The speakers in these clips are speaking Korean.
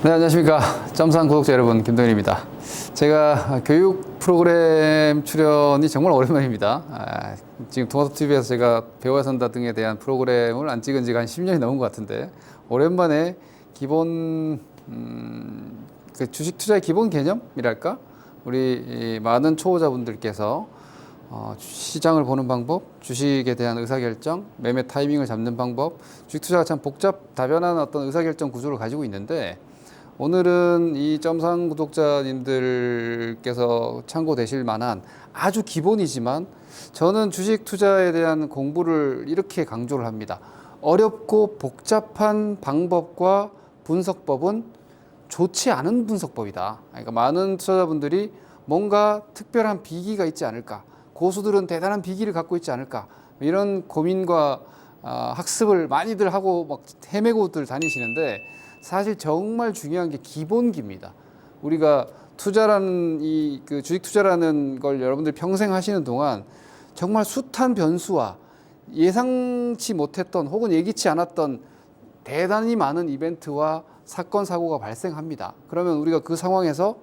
네, 안녕하십니까. 점상 구독자 여러분, 김동일입니다. 제가 교육 프로그램 출연이 정말 오랜만입니다. 지금 동아서TV에서 제가 배워야 산다 등에 대한 프로그램을 안 찍은 지가 한 10년이 넘은 것 같은데, 오랜만에 기본, 그 주식 투자의 기본 개념이랄까? 우리 많은 초보자분들께서 시장을 보는 방법, 주식에 대한 의사결정, 매매 타이밍을 잡는 방법, 주식 투자가 참 다변한 어떤 의사결정 구조를 가지고 있는데, 오늘은 이 점상 구독자님들께서 참고되실 만한 아주 기본이지만 저는 주식 투자에 대한 공부를 이렇게 강조를 합니다. 어렵고 복잡한 방법과 분석법은 좋지 않은 분석법이다. 그러니까 많은 투자자분들이 뭔가 특별한 비기가 있지 않을까, 고수들은 대단한 비기를 갖고 있지 않을까, 이런 고민과 학습을 많이들 하고 막 헤매고들 다니시는데, 사실 정말 중요한 게 기본기입니다. 우리가 투자라는 그 주식 투자라는 걸 여러분들 평생 하시는 동안 정말 숱한 변수와 예상치 못했던 혹은 예기치 않았던 대단히 많은 이벤트와 사건 사고가 발생합니다. 그러면 우리가 그 상황에서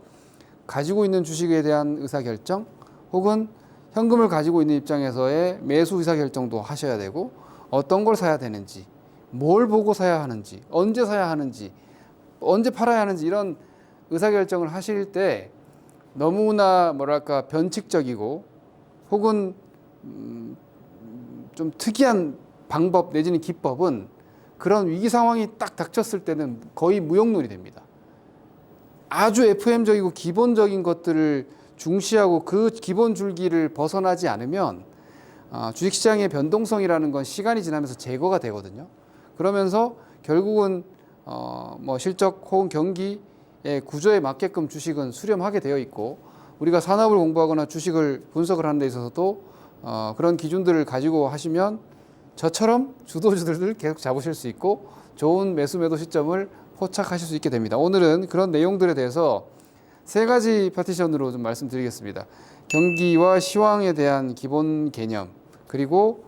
가지고 있는 주식에 대한 의사결정 혹은 현금을 가지고 있는 입장에서의 매수 의사결정도 하셔야 되고, 어떤 걸 사야 되는지, 뭘 보고 사야 하는지, 언제 사야 하는지, 언제 팔아야 하는지, 이런 의사결정을 하실 때 너무나 뭐랄까 변칙적이고 혹은 좀 특이한 방법 내지는 기법은 그런 위기 상황이 딱 닥쳤을 때는 거의 무용론이 됩니다. 아주 FM적이고 기본적인 것들을 중시하고 그 기본 줄기를 벗어나지 않으면 주식시장의 변동성이라는 건 시간이 지나면서 제거가 되거든요. 그러면서 결국은 뭐 실적 혹은 경기의 구조에 맞게끔 주식은 수렴하게 되어 있고, 우리가 산업을 공부하거나 주식을 분석을 하는 데 있어서도 그런 기준들을 가지고 하시면 저처럼 주도주들을 계속 잡으실 수 있고 좋은 매수 매도 시점을 포착하실 수 있게 됩니다. 오늘은 그런 내용들에 대해서 세 가지 파티션으로 좀 말씀드리겠습니다. 경기와 시황에 대한 기본 개념, 그리고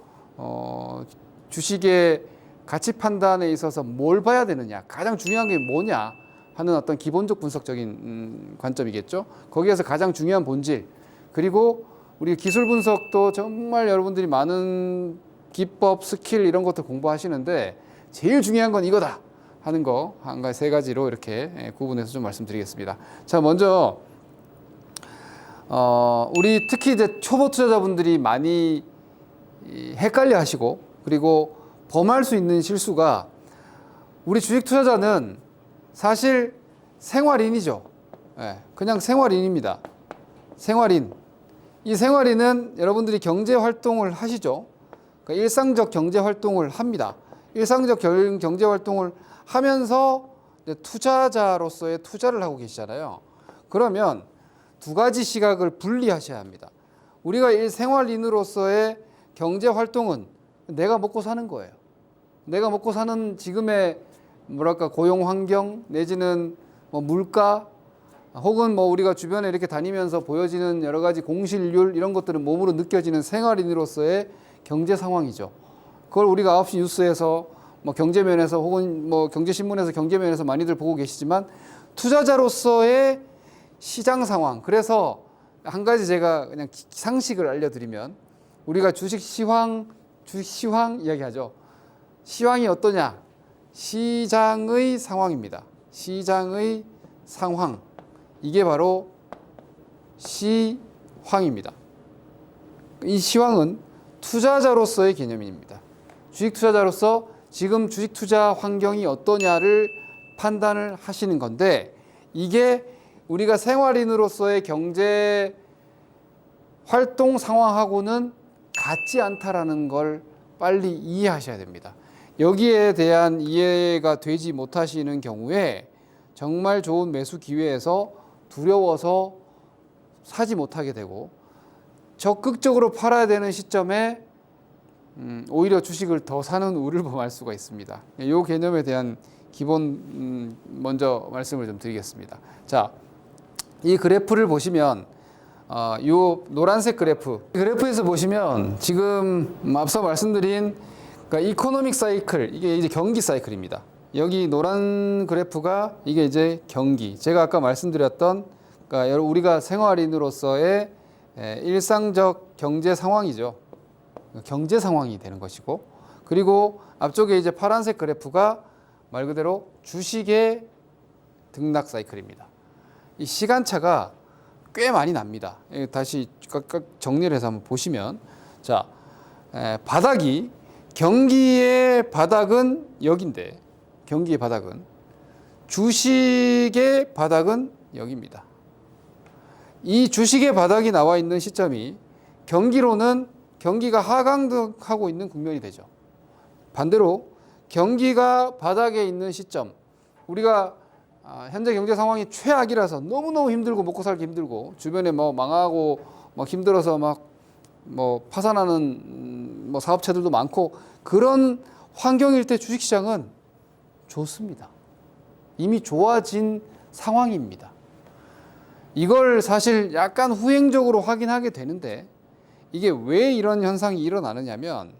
주식의 가치 판단에 있어서 뭘 봐야 되느냐, 가장 중요한 게 뭐냐 하는 어떤 기본적 분석적인 관점이겠죠. 거기에서 가장 중요한 본질, 그리고 우리 기술 분석도 정말 여러분들이 많은 기법, 스킬 이런 것들 공부하시는데 제일 중요한 건 이거다 하는 거 한 가지, 세 가지로 이렇게 구분해서 좀 말씀드리겠습니다. 자, 먼저 우리 특히 이제 초보 투자자분들이 많이 헷갈려 하시고, 그리고 범할 수 있는 실수가, 우리 주식 투자자는 사실 생활인이죠. 그냥 생활인입니다. 생활인. 이 생활인은 여러분들이 경제 활동을 하시죠. 그러니까 일상적 경제 활동을 합니다. 일상적 경제 활동을 하면서 투자자로서의 투자를 하고 계시잖아요. 그러면 두 가지 시각을 분리하셔야 합니다. 우리가 생활인으로서의 경제 활동은 내가 먹고 사는 거예요. 내가 먹고 사는 지금의 뭐랄까 고용 환경 내지는 뭐 물가 혹은 뭐 우리가 주변에 이렇게 다니면서 보여지는 여러 가지 공실률, 이런 것들은 몸으로 느껴지는 생활인으로서의 경제 상황이죠. 그걸 우리가 9시 뉴스에서 뭐 경제면에서 혹은 뭐 경제신문에서 경제면에서 많이들 보고 계시지만, 투자자로서의 시장 상황. 그래서 한 가지 제가 그냥 상식을 알려드리면, 우리가 주식 시황 이야기하죠. 시황이 어떠냐? 시장의 상황입니다. 시장의 상황. 이게 바로 시황입니다. 이 시황은 투자자로서의 개념입니다. 주식 투자자로서 지금 주식 투자 환경이 어떠냐를 판단을 하시는 건데, 이게 우리가 생활인으로서의 경제 활동 상황하고는 같지 않다라는 걸 빨리 이해하셔야 됩니다. 여기에 대한 이해가 되지 못하시는 경우에 정말 좋은 매수 기회에서 두려워서 사지 못하게 되고, 적극적으로 팔아야 되는 시점에 오히려 주식을 더 사는 우를 범할 수가 있습니다. 이 개념에 대한 기본 먼저 말씀을 좀 드리겠습니다. 자, 이 그래프를 보시면 이 노란색 그래프에서 보시면 지금 앞서 말씀드린, 그러니까 이코노믹 사이클, 이게 이제 경기 사이클입니다. 여기 노란 그래프가 이게 이제 경기. 제가 아까 말씀드렸던 그러니까 우리가 생활인으로서의 일상적 경제 상황이죠. 경제 상황이 되는 것이고, 그리고 앞쪽에 이제 파란색 그래프가 말 그대로 주식의 등락 사이클입니다. 이 시간차가 꽤 많이 납니다. 다시 각각 정리를 해서 한번 보시면, 자, 바닥이 경기의 바닥은 여기인데, 경기의 바닥은 주식의 바닥은 여기입니다. 이 주식의 바닥이 나와 있는 시점이 경기로는 경기가 하강하고 있는 국면이 되죠. 반대로 경기가 바닥에 있는 시점, 우리가 현재 경제 상황이 최악이라서 너무너무 힘들고 먹고 살기 힘들고 주변에 뭐 망하고 막 힘들어서 막 뭐 파산하는 뭐 사업체들도 많고 그런 환경일 때 주식시장은 좋습니다. 이미 좋아진 상황입니다. 이걸 사실 약간 후행적으로 확인하게 되는데 이게 왜 이런 현상이 일어나느냐면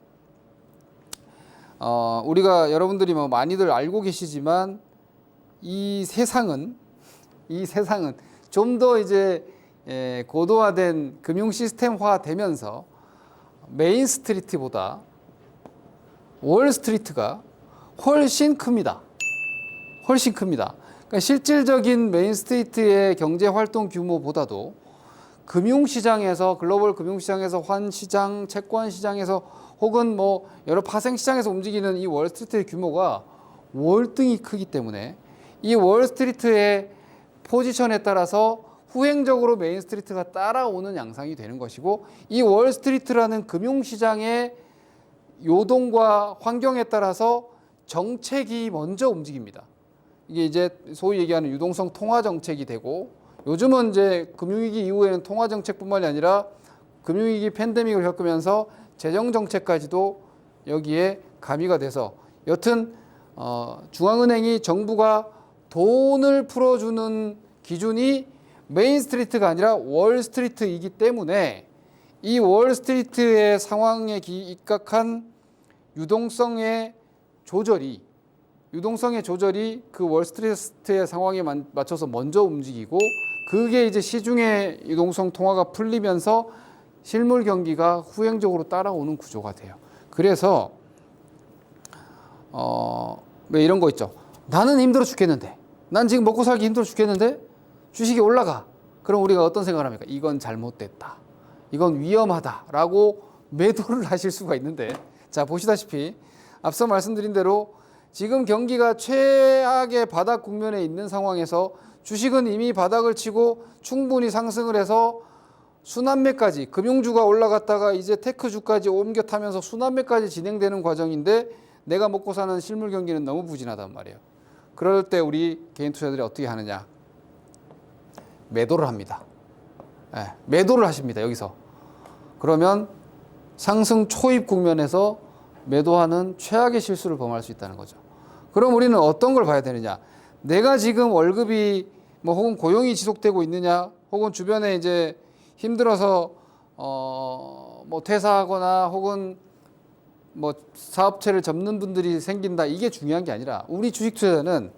우리가 여러분들이 뭐 많이들 알고 계시지만 이 세상은 좀 더 이제 고도화된 금융 시스템화 되면서 메인 스트리트보다 월 스트리트가 훨씬 큽니다. 훨씬 큽니다. 그러니까 실질적인 메인 스트리트의 경제 활동 규모보다도 금융시장에서 글로벌 금융시장에서 환시장, 채권시장에서 혹은 뭐 여러 파생시장에서 움직이는 이 월스트리트의 규모가 월등히 크기 때문에 이 월스트리트의 포지션에 따라서 후행적으로 메인스트리트가 따라오는 양상이 되는 것이고 이 월스트리트라는 금융시장의 요동과 환경에 따라서 정책이 먼저 움직입니다. 이게 이제 소위 얘기하는 유동성 통화 정책이 되고 요즘은 이제 금융위기 이후에는 통화 정책뿐만이 아니라 금융위기 팬데믹을 겪으면서 재정 정책까지도 여기에 가미가 돼서 여튼 중앙은행이 정부가 돈을 풀어주는 기준이 메인스트리트가 아니라 월스트리트이기 때문에 이 월스트리트의 상황에 입각한 유동성의 조절이 그 월스트리트의 상황에 맞춰서 먼저 움직이고 그게 이제 시중의 유동성 통화가 풀리면서 실물 경기가 후행적으로 따라오는 구조가 돼요. 그래서 왜 이런 거 있죠. 나는 힘들어 죽겠는데, 난 지금 먹고 살기 힘들어 죽겠는데 주식이 올라가. 그럼 우리가 어떤 생각을 합니까? 이건 잘못됐다. 이건 위험하다라고 매도를 하실 수가 있는데, 자 보시다시피 앞서 말씀드린 대로 지금 경기가 최악의 바닥 국면에 있는 상황에서 주식은 이미 바닥을 치고 충분히 상승을 해서 순환매까지 금융주가 올라갔다가 이제 테크주까지 옮겨 타면서 순환매까지 진행되는 과정인데 내가 먹고 사는 실물 경기는 너무 부진하단 말이에요. 그럴 때 우리 개인 투자자들이 어떻게 하느냐? 매도를 합니다. 매도를 하십니다. 여기서. 그러면 상승 초입 국면에서 매도하는 최악의 실수를 범할 수 있다는 거죠. 그럼 우리는 어떤 걸 봐야 되느냐? 내가 지금 월급이 뭐 혹은 고용이 지속되고 있느냐, 혹은 주변에 이제 힘들어서 뭐 퇴사하거나 혹은 뭐 사업체를 접는 분들이 생긴다, 이게 중요한 게 아니라 우리 주식 투자자는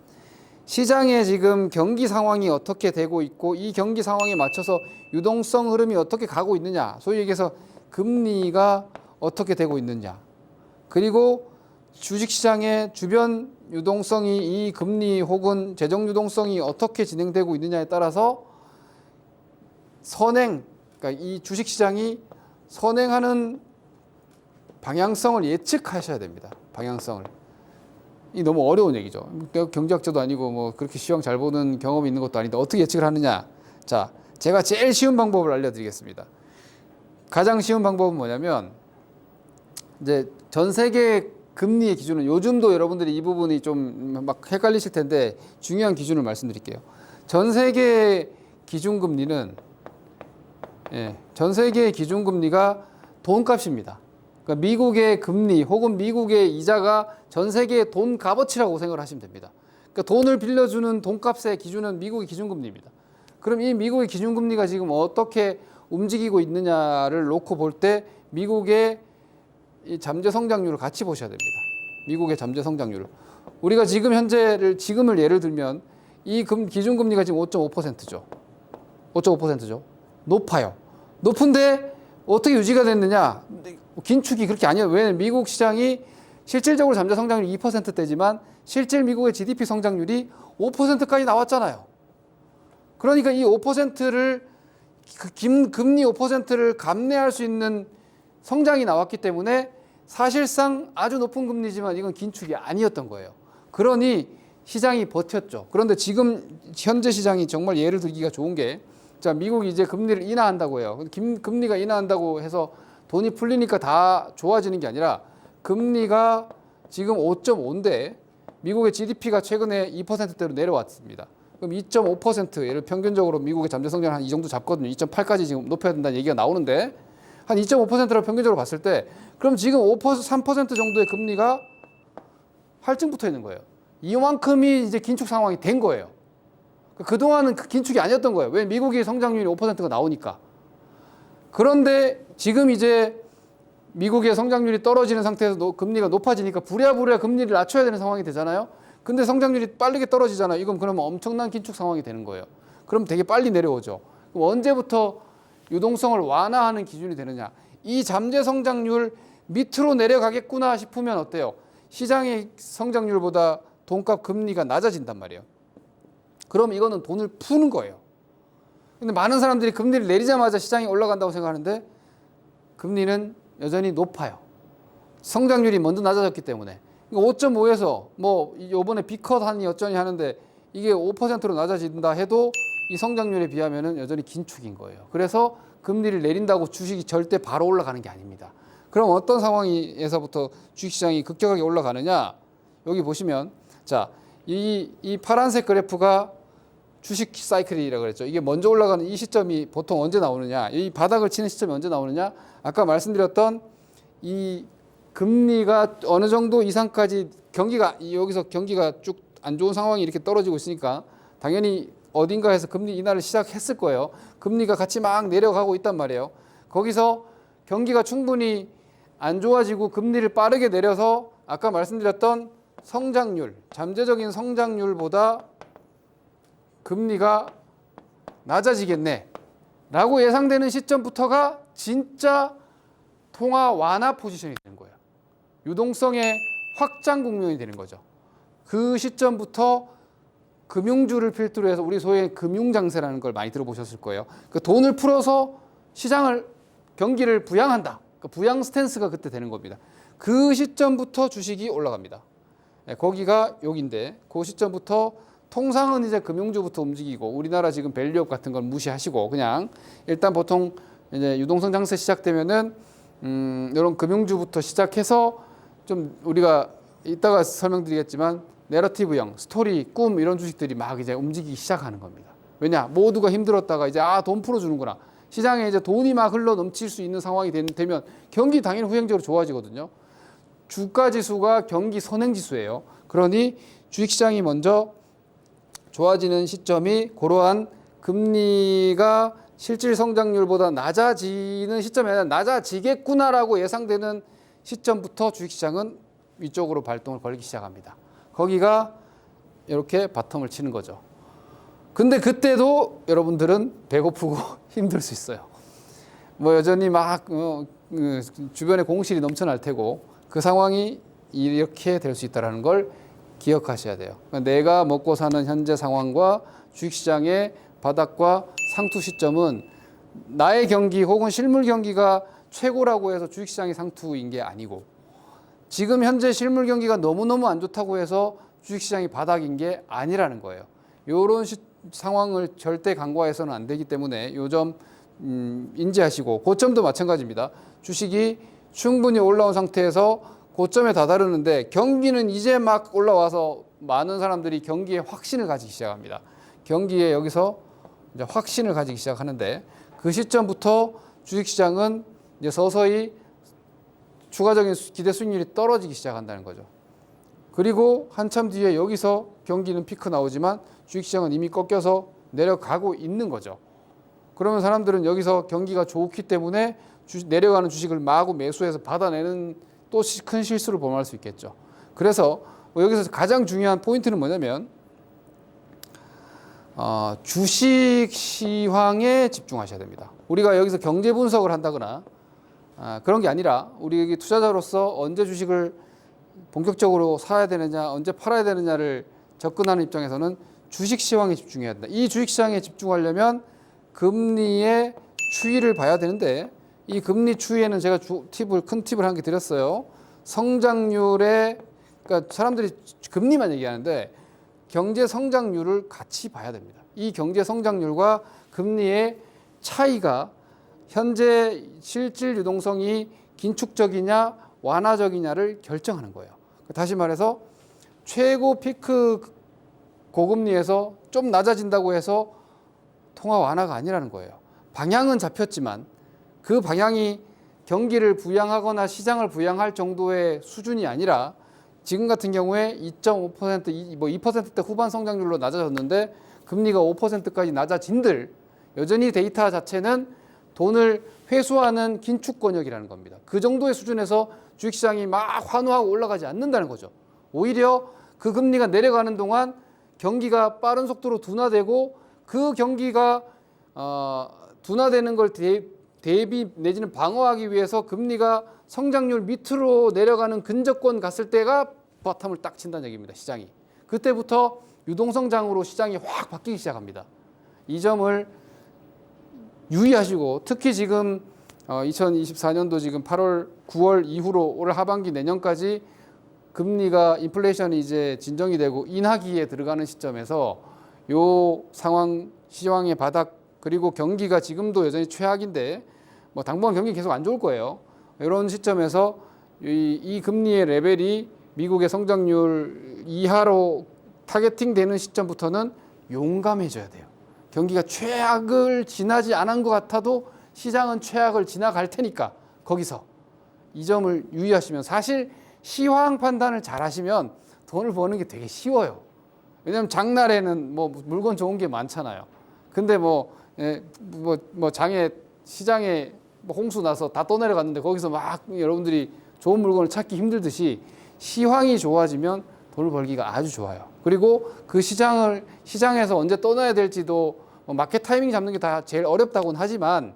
시장에 지금 경기 상황이 어떻게 되고 있고 이 경기 상황에 맞춰서 유동성 흐름이 어떻게 가고 있느냐, 소위 얘기해서 금리가 어떻게 되고 있느냐, 그리고 주식시장의 주변 유동성이 이 금리 혹은 재정 유동성이 어떻게 진행되고 있느냐에 따라서 그러니까 이 주식시장이 선행하는 방향성을 예측하셔야 됩니다. 방향성을. 이 너무 어려운 얘기죠. 경제학자도 아니고 뭐 그렇게 시험 잘 보는 경험이 있는 것도 아닌데 어떻게 예측을 하느냐. 자, 제가 제일 쉬운 방법을 알려드리겠습니다. 가장 쉬운 방법은 뭐냐면 이제 전 세계 금리의 기준은 요즘도 여러분들이 이 부분이 좀 막 헷갈리실 텐데 중요한 기준을 말씀드릴게요. 전 세계 기준금리는 전 세계의 기준금리가 돈값입니다. 그러니까 미국의 금리 혹은 미국의 이자가 전 세계의 돈 값어치라고 생각을 하시면 됩니다. 그러니까 돈을 빌려주는 돈값의 기준은 미국의 기준금리입니다. 그럼 이 미국의 기준금리가 지금 어떻게 움직이고 있느냐를 놓고 볼 때 미국의 이 잠재 성장률을 같이 보셔야 됩니다. 미국의 잠재 성장률을. 우리가 지금을 예를 들면 이 기준금리가 지금 5.5%죠. 5.5%죠. 높아요. 높은데 어떻게 유지가 됐느냐? 긴축이 그렇게 아니에요. 왜냐하면 미국 시장이 실질적으로 잠재 성장률이 2%대지만 실질 미국의 GDP 성장률이 5%까지 나왔잖아요. 그러니까 이 5%를 금리 5%를 감내할 수 있는 성장이 나왔기 때문에 사실상 아주 높은 금리지만 이건 긴축이 아니었던 거예요. 그러니 시장이 버텼죠. 그런데 지금 현재 시장이 정말 예를 들기가 좋은 게, 자, 미국이 이제 금리를 인하한다고 해요. 금리가 인하한다고 해서 돈이 풀리니까 다 좋아지는 게 아니라 금리가 지금 5.5인데 미국의 GDP가 최근에 2%대로 내려왔습니다. 그럼 2.5% 예를 평균적으로 미국의 잠재 성장을 한 이 정도 잡거든요. 2.8까지 지금 높여야 된다는 얘기가 나오는데 한 2.5%로 평균적으로 봤을 때 그럼 지금 3% 정도의 금리가 할증 붙어 있는 거예요. 이만큼이 이제 긴축 상황이 된 거예요. 그동안은 그 긴축이 아니었던 거예요. 왜? 미국이 성장률이 5%가 나오니까. 그런데 지금 이제 미국의 성장률이 떨어지는 상태에서 금리가 높아지니까 부랴부랴 금리를 낮춰야 되는 상황이 되잖아요. 근데 성장률이 빠르게 떨어지잖아요. 이건 그러면 엄청난 긴축 상황이 되는 거예요. 그럼 되게 빨리 내려오죠. 그럼 언제부터 유동성을 완화하는 기준이 되느냐? 이 잠재 성장률 밑으로 내려가겠구나 싶으면 어때요? 시장의 성장률보다 돈값 금리가 낮아진단 말이에요. 그럼 이거는 돈을 푸는 거예요. 근데 많은 사람들이 금리를 내리자마자 시장이 올라간다고 생각하는데 금리는 여전히 높아요. 성장률이 먼저 낮아졌기 때문에. 5.5에서 뭐 요번에 B컷 하니 어쩌니 하는데 이게 5%로 낮아진다 해도 이 성장률에 비하면은 여전히 긴축인 거예요. 그래서 금리를 내린다고 주식이 절대 바로 올라가는 게 아닙니다. 그럼 어떤 상황에서부터 주식시장이 급격하게 올라가느냐? 여기 보시면 자, 이 파란색 그래프가 주식 사이클이라고 그랬죠. 이게 먼저 올라가는 이 시점이 보통 언제 나오느냐? 이 바닥을 치는 시점이 언제 나오느냐? 아까 말씀드렸던 이 금리가 어느 정도 이상까지 여기서 경기가 쭉 안 좋은 상황이 이렇게 떨어지고 있으니까 당연히 어딘가에서 금리 인하를 시작했을 거예요. 금리가 같이 막 내려가고 있단 말이에요. 거기서 경기가 충분히 안 좋아지고 금리를 빠르게 내려서 아까 말씀드렸던 성장률, 잠재적인 성장률보다 금리가 낮아지겠네 라고 예상되는 시점부터가 진짜 통화 완화 포지션이 되는 거예요. 유동성의 확장 국면이 되는 거죠. 그 시점부터 금융주를 필두로 해서 우리 소위 금융장세라는 걸 많이 들어보셨을 거예요. 그 돈을 풀어서 경기를 부양한다. 그 부양 스탠스가 그때 되는 겁니다. 그 시점부터 주식이 올라갑니다. 거기가 여기인데 그 시점부터 통상은 이제 금융주부터 움직이고 우리나라 지금 밸류업 같은 걸 무시하시고 그냥 일단 보통 이제 유동성 장세 시작되면은 이런 금융주부터 시작해서 좀 우리가 이따가 설명드리겠지만 내러티브형, 스토리, 꿈 이런 주식들이 막 이제 움직이기 시작하는 겁니다. 왜냐? 모두가 힘들었다가 이제 돈 풀어주는구나. 시장에 이제 돈이 막 흘러 넘칠 수 있는 상황이 되면 경기 당연히 후행적으로 좋아지거든요. 주가 지수가 경기 선행 지수예요. 그러니 주식시장이 먼저 좋아지는 시점이 그러한 금리가 실질 성장률보다 낮아지는 시점이 아니라 낮아지겠구나라고 예상되는 시점부터 주식시장은 위쪽으로 발동을 벌이기 시작합니다. 거기가 이렇게 바텀을 치는 거죠. 근데 그때도 여러분들은 배고프고 힘들 수 있어요. 뭐 여전히 막 주변에 공실이 넘쳐날 테고 그 상황이 이렇게 될 수 있다는 걸 기억하셔야 돼요. 그러니까 내가 먹고 사는 현재 상황과 주식시장의 바닥과 상투 시점은 나의 경기 혹은 실물 경기가 최고라고 해서 주식시장이 상투인 게 아니고 지금 현재 실물 경기가 너무너무 안 좋다고 해서 주식시장이 바닥인 게 아니라는 거예요. 이런 상황을 절대 간과해서는 안 되기 때문에 요 점 인지하시고 고점도 마찬가지입니다. 주식이 충분히 올라온 상태에서 고점에 다다르는데 경기는 이제 막 올라와서 많은 사람들이 경기에 확신을 가지기 시작합니다. 경기에 여기서 이제 확신을 가지기 시작하는데 그 시점부터 주식시장은 이제 서서히 추가적인 기대 수익률이 떨어지기 시작한다는 거죠. 그리고 한참 뒤에 여기서 경기는 피크 나오지만 주식시장은 이미 꺾여서 내려가고 있는 거죠. 그러면 사람들은 여기서 경기가 좋기 때문에 내려가는 주식을 마구 매수해서 받아내는 또 큰 실수를 범할 수 있겠죠. 그래서 여기서 가장 중요한 포인트는 뭐냐면 주식 시황에 집중하셔야 됩니다. 우리가 여기서 경제 분석을 한다거나 그런 게 아니라 우리 투자자로서 언제 주식을 본격적으로 사야 되느냐, 언제 팔아야 되느냐를 접근하는 입장에서는 주식 시황에 집중해야 된다. 이 주식 시황에 집중하려면 금리의 추이를 봐야 되는데, 이 금리 추이에는 제가 큰 팁을 한 개 드렸어요. 성장률에, 그러니까 사람들이 금리만 얘기하는데 경제 성장률을 같이 봐야 됩니다. 이 경제 성장률과 금리의 차이가 현재 실질 유동성이 긴축적이냐 완화적이냐를 결정하는 거예요. 다시 말해서 최고 피크 고금리에서 좀 낮아진다고 해서 통화 완화가 아니라는 거예요. 방향은 잡혔지만 그 방향이 경기를 부양하거나 시장을 부양할 정도의 수준이 아니라 지금 같은 경우에 2.5%, 2%대 후반 성장률로 낮아졌는데 금리가 5%까지 낮아진들 여전히 데이터 자체는 돈을 회수하는 긴축 권역이라는 겁니다. 그 정도의 수준에서 주식시장이 막 환호하고 올라가지 않는다는 거죠. 오히려 그 금리가 내려가는 동안 경기가 빠른 속도로 둔화되고 그 경기가 둔화되는 걸 대비 내지는 방어하기 위해서 금리가 성장률 밑으로 내려가는 근접권 갔을 때가 바텀을 딱 친다는 얘기입니다. 시장이. 그때부터 유동성장으로 시장이 확 바뀌기 시작합니다. 이 점을 유의하시고, 특히 지금 2024년도 지금 8월, 9월 이후로 올 하반기 내년까지 금리가 인플레이션이 이제 진정이 되고 인하기에 들어가는 시점에서 요 상황, 시황의 바닥, 그리고 경기가 지금도 여전히 최악인데 뭐 당분간 경기 계속 안 좋을 거예요. 이런 시점에서 이 금리의 레벨이 미국의 성장률 이하로 타겟팅 되는 시점부터는 용감해져야 돼요. 경기가 최악을 지나지 않은 것 같아도 시장은 최악을 지나갈 테니까 거기서 이 점을 유의하시면, 사실 시황 판단을 잘 하시면 돈을 버는 게 되게 쉬워요. 왜냐하면 장날에는 뭐 물건 좋은 게 많잖아요. 근데 장에 시장에 홍수 나서 다 떠내려갔는데 거기서 막 여러분들이 좋은 물건을 찾기 힘들듯이 시황이 좋아지면 돈을 벌기가 아주 좋아요. 그리고 그 시장에서 언제 떠나야 될지도 마켓 타이밍 잡는 게 다 제일 어렵다고는 하지만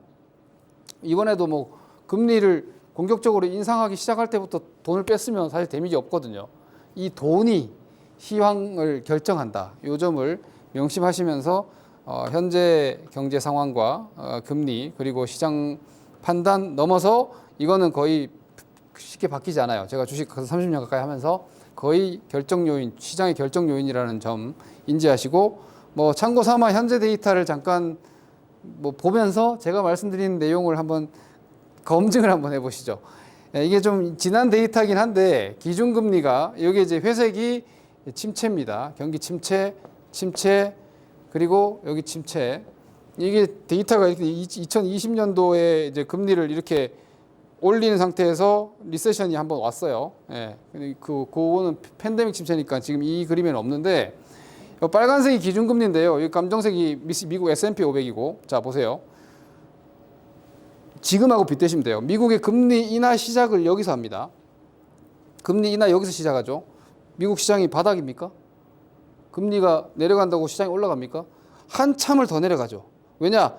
이번에도 뭐 금리를 공격적으로 인상하기 시작할 때부터 돈을 뺐으면 사실 데미지 없거든요. 이 돈이 시황을 결정한다. 이 점을 명심하시면서 현재 경제 상황과 금리 그리고 시장 판단 넘어서 이거는 거의 쉽게 바뀌지 않아요. 제가 주식 30년 가까이 하면서 거의 결정 요인, 시장의 결정 요인이라는 점 인지하시고, 뭐 참고 삼아 현재 데이터를 잠깐 보면서 제가 말씀드린 내용을 한번 검증을 한번 해보시죠. 이게 좀 지난 데이터긴 한데 기준금리가 여기 이제 회색이 침체입니다. 경기 침체, 그리고 여기 침체. 이게 데이터가 이렇게 2020년도에 이제 금리를 이렇게 올리는 상태에서 리세션이 한번 왔어요. 예. 그거는 팬데믹 침체니까 지금 이 그림에는 없는데, 빨간색이 기준금리인데요. 이 검정색이 미국 S&P 500이고, 자 보세요. 지금하고 빗대시면 돼요. 미국의 금리 인하 시작을 여기서 합니다. 금리 인하 여기서 시작하죠. 미국 시장이 바닥입니까? 금리가 내려간다고 시장이 올라갑니까? 한참을 더 내려가죠. 왜냐?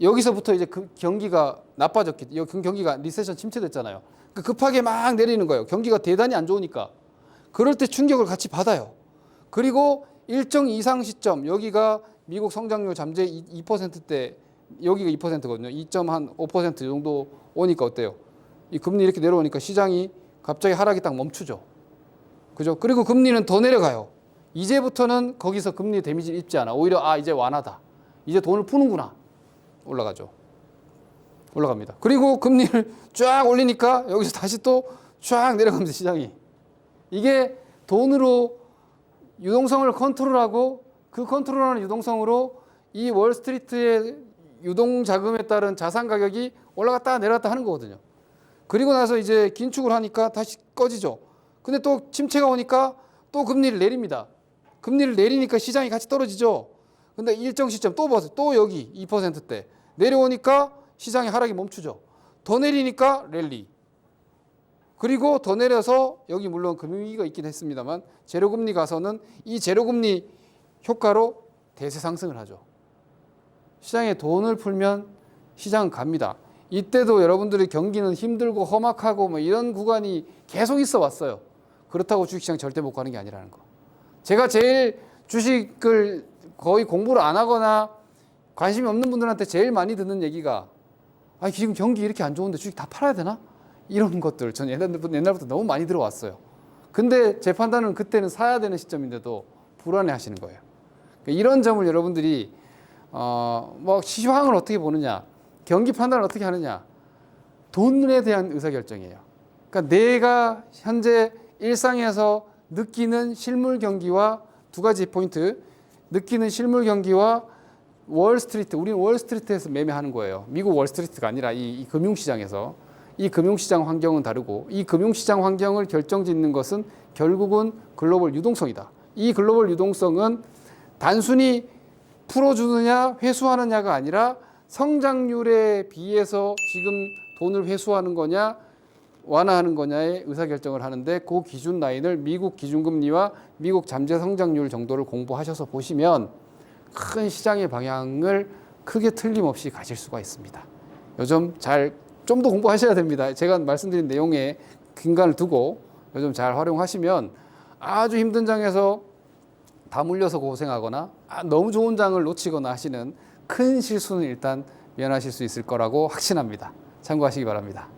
여기서부터 이제 그 경기가 나빠졌기, 경기가 리세션 침체됐잖아요. 급하게 막 내리는 거예요. 경기가 대단히 안 좋으니까. 그럴 때 충격을 같이 받아요. 그리고 일정 이상 시점, 여기가 미국 성장률 잠재 2%대, 여기가 2%거든요. 2.5% 정도 오니까 어때요? 이 금리 이렇게 내려오니까 시장이 갑자기 하락이 딱 멈추죠. 그죠? 그리고 금리는 더 내려가요. 이제부터는 거기서 금리 데미지를 입지 않아. 오히려 이제 완화다. 이제 돈을 푸는구나. 올라가죠. 올라갑니다. 그리고 금리를 쫙 올리니까 여기서 다시 또 쫙 내려갑니다. 시장이. 이게 돈으로 유동성을 컨트롤하고 그 컨트롤하는 유동성으로 이 월스트리트의 유동자금에 따른 자산 가격이 올라갔다 내려갔다 하는 거거든요. 그리고 나서 이제 긴축을 하니까 다시 꺼지죠. 근데 또 침체가 오니까 또 금리를 내립니다. 금리를 내리니까 시장이 같이 떨어지죠. 근데 일정 시점 또 보세요. 또 여기 2%대 내려오니까 시장의 하락이 멈추죠. 더 내리니까 랠리. 그리고 더 내려서 여기 물론 금융위기가 있긴 했습니다만 제로금리 가서는 이 제로금리 효과로 대세 상승을 하죠. 시장에 돈을 풀면 시장은 갑니다. 이때도 여러분들의 경기는 힘들고 험악하고 뭐 이런 구간이 계속 있어 왔어요. 그렇다고 주식시장 절대 못 가는 게 아니라는 거. 제가 제일 주식을 거의 공부를 안 하거나 관심이 없는 분들한테 제일 많이 듣는 얘기가 지금 경기 이렇게 안 좋은데 주식 다 팔아야 되나? 이런 것들 전 옛날부터 너무 많이 들어왔어요. 근데 제 판단은 그때는 사야 되는 시점인데도 불안해 하시는 거예요. 이런 점을 여러분들이 뭐 시황을 어떻게 보느냐, 경기 판단을 어떻게 하느냐, 돈에 대한 의사결정이에요. 그러니까 내가 현재 일상에서 느끼는 실물 경기와 두 가지 포인트, 느끼는 실물 경기와 월스트리트, 우리는 월스트리트에서 매매하는 거예요. 미국 월스트리트가 아니라 이 금융시장에서. 이 금융시장 환경은 다르고 이 금융시장 환경을 결정짓는 것은 결국은 글로벌 유동성이다. 이 글로벌 유동성은 단순히 풀어주느냐 회수하느냐가 아니라 성장률에 비해서 지금 돈을 회수하는 거냐 완화하는 거냐의 의사결정을 하는데 그 기준 라인을 미국 기준금리와 미국 잠재 성장률 정도를 공부하셔서 보시면 큰 시장의 방향을 크게 틀림없이 가질 수가 있습니다. 요즘 좀 더 공부하셔야 됩니다. 제가 말씀드린 내용에 근간을 두고 요즘 잘 활용하시면 아주 힘든 장에서 다 물려서 고생하거나 너무 좋은 장을 놓치거나 하시는 큰 실수는 일단 면하실 수 있을 거라고 확신합니다. 참고하시기 바랍니다.